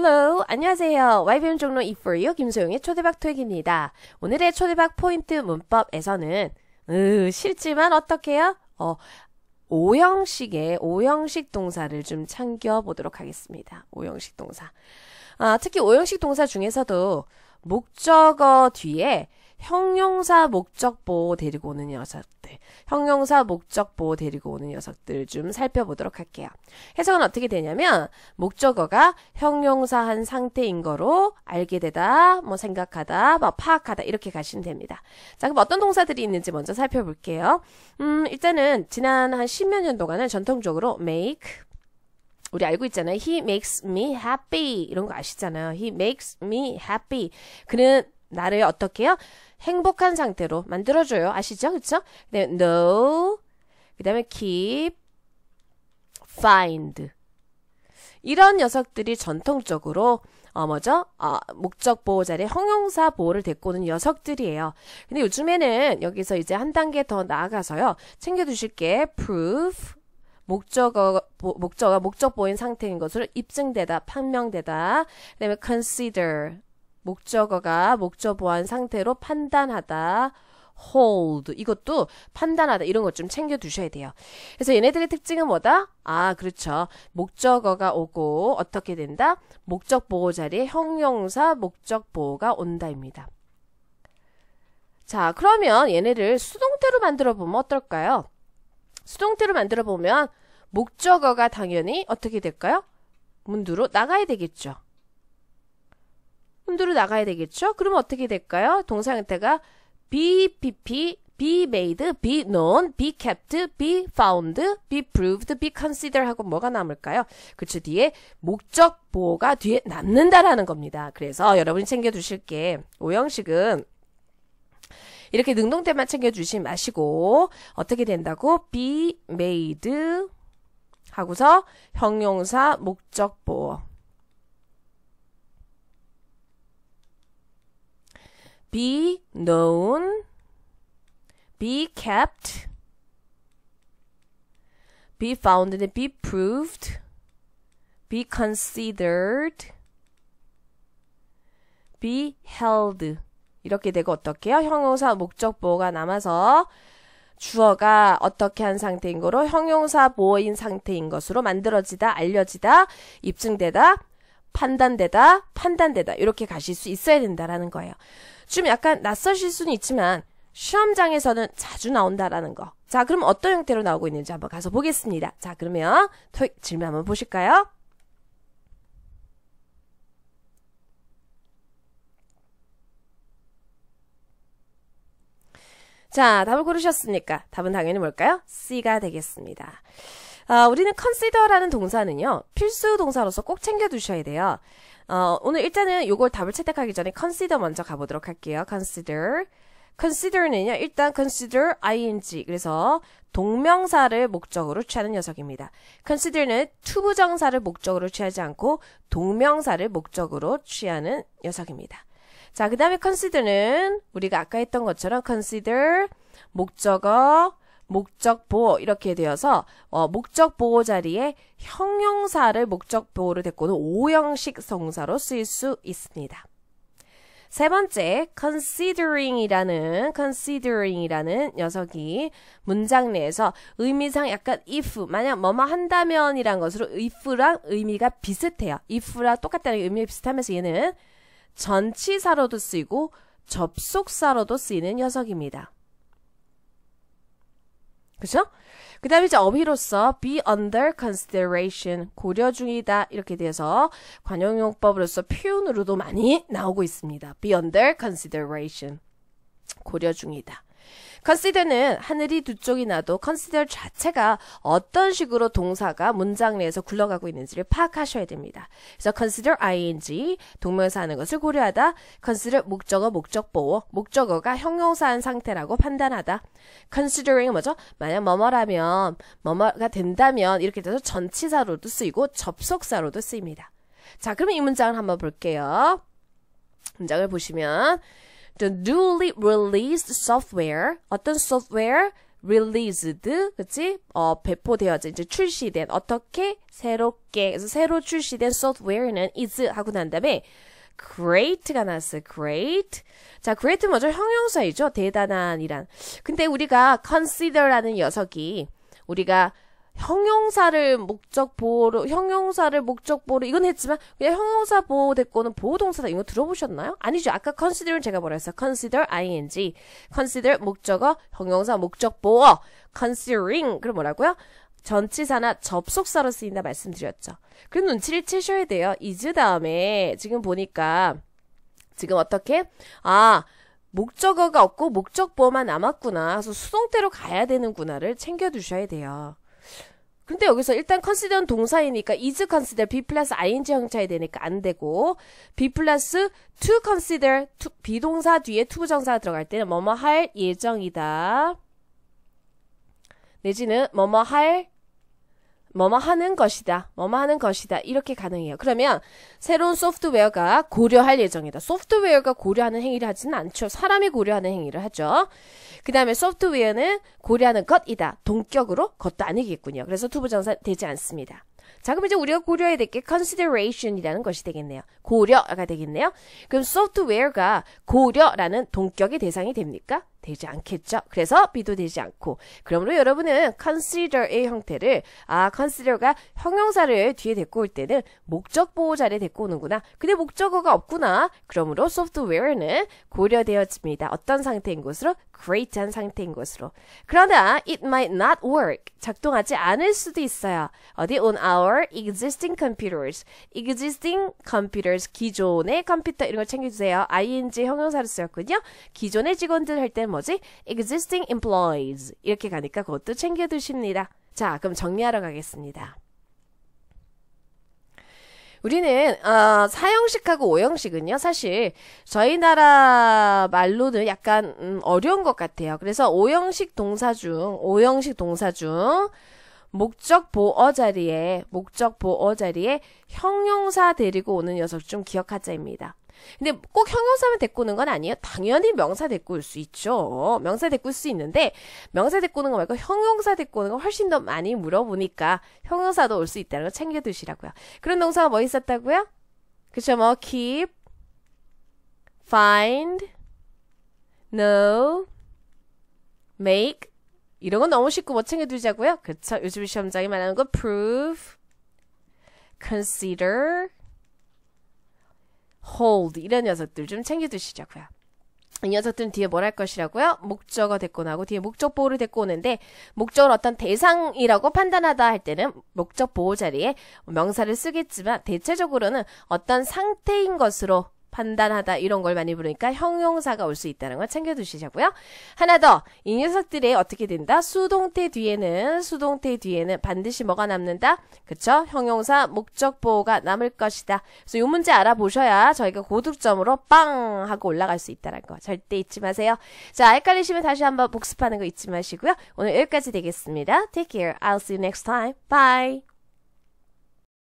Hello, 안녕하세요. YBM 종로 E4U 김소영의 초대박 토익입니다. 오늘의 초대박 포인트 문법에서는 싫지만 어떻게요? 오형식 동사를 좀 챙겨보도록 하겠습니다. 오형식 동사. 특히 오형식 동사 중에서도 목적어 뒤에 형용사 목적보 데리고 오는 녀석들, 형용사 목적보 데리고 오는 녀석들 좀 살펴보도록 할게요. 해석은 어떻게 되냐면 목적어가 형용사한 상태인 거로 알게 되다, 뭐 생각하다, 뭐 파악하다 이렇게 가시면 됩니다. 자, 그럼 어떤 동사들이 있는지 먼저 살펴볼게요. 일단은 지난 한 10몇 년 동안은 전통적으로 make, 우리 알고 있잖아요. He makes me happy 이런 거 아시잖아요. He makes me happy. 그는 나를 어떻게 해요? 행복한 상태로 만들어줘요. 아시죠? 그쵸? 네, no. 그 다음에 keep, find. 이런 녀석들이 전통적으로 목적 보호 자리에 형용사 보호를 데리고 오는 녀석들이에요. 근데 요즘에는 여기서 이제 한 단계 더 나아가서요. 챙겨두실 게 prove, 목적어가 목적 보호인 상태인 것으로 입증되다, 판명되다. 그 다음에 consider, 목적어가 목적 보호한 상태로 판단하다, hold, 이것도 판단하다, 이런 것 좀 챙겨 두셔야 돼요. 그래서 얘네들의 특징은 뭐다? 그렇죠. 목적어가 오고 어떻게 된다? 목적 보호 자리에 형용사 목적 보호가 온다입니다. 자, 그러면 얘네를 수동태로 만들어 보면 어떨까요? 수동태로 만들어 보면 목적어가 당연히 어떻게 될까요? 문두로 나가야 되겠죠. 문두로 나가야 되겠죠? 그러면 어떻게 될까요? 동사 형태가 be made, be known, be kept, be found, be proved, be considered 하고 뭐가 남을까요? 그쵸, 뒤에 목적 보호가 뒤에 남는다라는 겁니다. 그래서 여러분이 챙겨두실 게 오형식은 이렇게 능동태만 챙겨주지 마시고 어떻게 된다고? be made 하고서 형용사 목적 보호, be known, be kept, be found, be proved, be considered, be held. 이렇게 되고 어떻게 해요? 형용사 목적 보호가 남아서 주어가 어떻게 한 상태인 거로 형용사 보호인 상태인 것으로 만들어지다, 알려지다, 입증되다, 판단되다 이렇게 가실 수 있어야 된다라는 거예요. 좀 약간 낯설실 수는 있지만 시험장에서는 자주 나온다라는 거. 자, 그럼 어떤 형태로 나오고 있는지 한번 가서 보겠습니다. 자, 그러면 토익 질문 한번 보실까요? 자, 답을 고르셨으니까 답은 당연히 뭘까요? C가 되겠습니다. 우리는 consider라는 동사는요, 필수 동사로서 꼭 챙겨두셔야 돼요. 오늘 일단은 요걸 답을 채택하기 전에 consider 먼저 가보도록 할게요. consider는요, 일단 consider ing, 그래서 동명사를 목적으로 취하는 녀석입니다. consider는 투부정사를 목적으로 취하지 않고 동명사를 목적으로 취하는 녀석입니다. 자, 그 다음에 consider는 우리가 아까 했던 것처럼 consider, 목적어, 목적 보호 이렇게 되어서 목적 보호 자리에 형용사를 목적 보호를 데리고 오는 오형식 동사로 쓰일 수 있습니다. 세 번째, considering이라는 녀석이 문장 내에서 의미상 약간 if, 만약 뭐뭐 한다면이란 것으로 if랑 의미가 비슷해요. if랑 똑같다는 의미가 비슷하면서 얘는 전치사로도 쓰이고 접속사로도 쓰이는 녀석입니다. 그죠? 그 다음에 이제 어휘로서 be under consideration, 고려 중이다 이렇게 돼서 관용용법으로서 표현으로도 많이 나오고 있습니다. be under consideration, 고려 중이다. consider는 하늘이 두 쪽이 나도 consider 자체가 어떤 식으로 동사가 문장 내에서 굴러가고 있는지를 파악하셔야 됩니다. 그래서 consider ing, 동명사 하는 것을 고려하다, consider 목적어 목적 보호, 목적어가 형용사한 상태라고 판단하다. considering은 뭐죠? 만약 뭐뭐라면, 뭐뭐가 된다면 이렇게 돼서 전치사로도 쓰이고 접속사로도 쓰입니다. 자, 그러면 이 문장을 한번 볼게요. 문장을 보시면 The newly released software, 어떤 software? released, 그치? 배포되어져, 이제 출시된, 어떻게? 새롭게, 그래서 새로 출시된 software는 is 하고 난 다음에 great가 나왔어요. great. 자, great 먼저 형용사이죠. 대단한이란. 근데 우리가 consider라는 녀석이 우리가 형용사를 목적보호로 이건 했지만 그냥 형용사 보호됐고는 보호동사다. 이거 들어보셨나요? 아니죠. 아까 consider은 제가 뭐라 했어요? consider ing. consider 목적어, 형용사 목적보호. considering 그럼 뭐라고요? 전치사나 접속사로 쓰인다 말씀드렸죠. 그럼 눈치를 채셔야 돼요. is 다음에 지금 보니까 지금 어떻게? 목적어가 없고 목적보호만 남았구나. 그래서 수동태로 가야 되는구나를 챙겨두셔야 돼요. 근데 여기서 일단 consider는 동사이니까 is consider be 플러스 ing 형태야 되니까 안 되고 be 플러스 to consider 비동사 뒤에 to 부정사가 들어갈 때는 뭐뭐 할 예정이다. 내지는 뭐뭐 하는 것이다. 이렇게 가능해요. 그러면 새로운 소프트웨어가 고려할 예정이다. 소프트웨어가 고려하는 행위를 하지는 않죠. 사람이 고려하는 행위를 하죠. 그 다음에 소프트웨어는 고려하는 것이다. 동격으로 것도 아니겠군요. 그래서 투부정사 되지 않습니다. 자, 그럼 이제 우리가 고려해야 될 게 consideration이라는 것이 되겠네요. 고려가 되겠네요. 그럼 소프트웨어가 고려라는 동격의 대상이 됩니까? 되지 않겠죠. 그래서 B도 되지 않고. 그러므로 여러분은 consider의 형태를 consider가 형용사를 뒤에 데리고 올 때는 목적 보호자를 데리고 오는구나. 근데 목적어가 없구나. 그러므로 소프트웨어는 고려되어집니다. 어떤 상태인 것으로? great한 상태인 것으로. 그러나 it might not work. 작동하지 않을 수도 있어요. 어디? on our existing computers. existing computers. 기존의 컴퓨터 이런 걸 챙겨주세요. ing 형용사로 쓰였거든요. 기존의 직원들 할 때는 뭐지? existing employees. 이렇게 가니까 그것도 챙겨두십니다. 자, 그럼 정리하러 가겠습니다. 우리는 사형식하고 오형식은요. 사실 저희 나라 말로는 약간 어려운 것 같아요. 그래서 오형식 동사 중 목적 보어 자리에 형용사 데리고 오는 녀석 좀 기억하자입니다. 근데 꼭 형용사만 데리고 오는 건 아니에요. 당연히 명사 데리고 올 수 있죠. 명사 데리고 올 수 있는데 명사 데리고 오는 거 말고 형용사 데리고 오는 거 훨씬 더 많이 물어보니까 형용사도 올 수 있다는 거 챙겨두시라고요. 그런 동사가 뭐 있었다고요? 그쵸? 뭐 keep, find, know, make 이런 건 너무 쉽고 뭐 챙겨두자고요? 그쵸? 요즘 시험장이 말하는 거 prove, consider, hold 이런 녀석들 좀 챙겨두시자고요. 이 녀석들은 뒤에 뭘 할 것이라고요? 목적어 데리고 나고 뒤에 목적 보호를 데리고 오는데 목적을 어떤 대상이라고 판단하다 할 때는 목적 보호 자리에 명사를 쓰겠지만 대체적으로는 어떤 상태인 것으로 판단하다 이런 걸 많이 부르니까 형용사가 올 수 있다는 걸 챙겨두시자고요. 하나 더, 이 녀석들이 어떻게 된다? 수동태 뒤에는 반드시 뭐가 남는다? 그쵸? 형용사 목적 보호가 남을 것이다. 그래서 이 문제 알아보셔야 저희가 고득점으로 빵 하고 올라갈 수 있다는 거 절대 잊지 마세요. 자, 헷갈리시면 다시 한번 복습하는 거 잊지 마시고요. 오늘 여기까지 되겠습니다. Take care. I'll see you next time. Bye.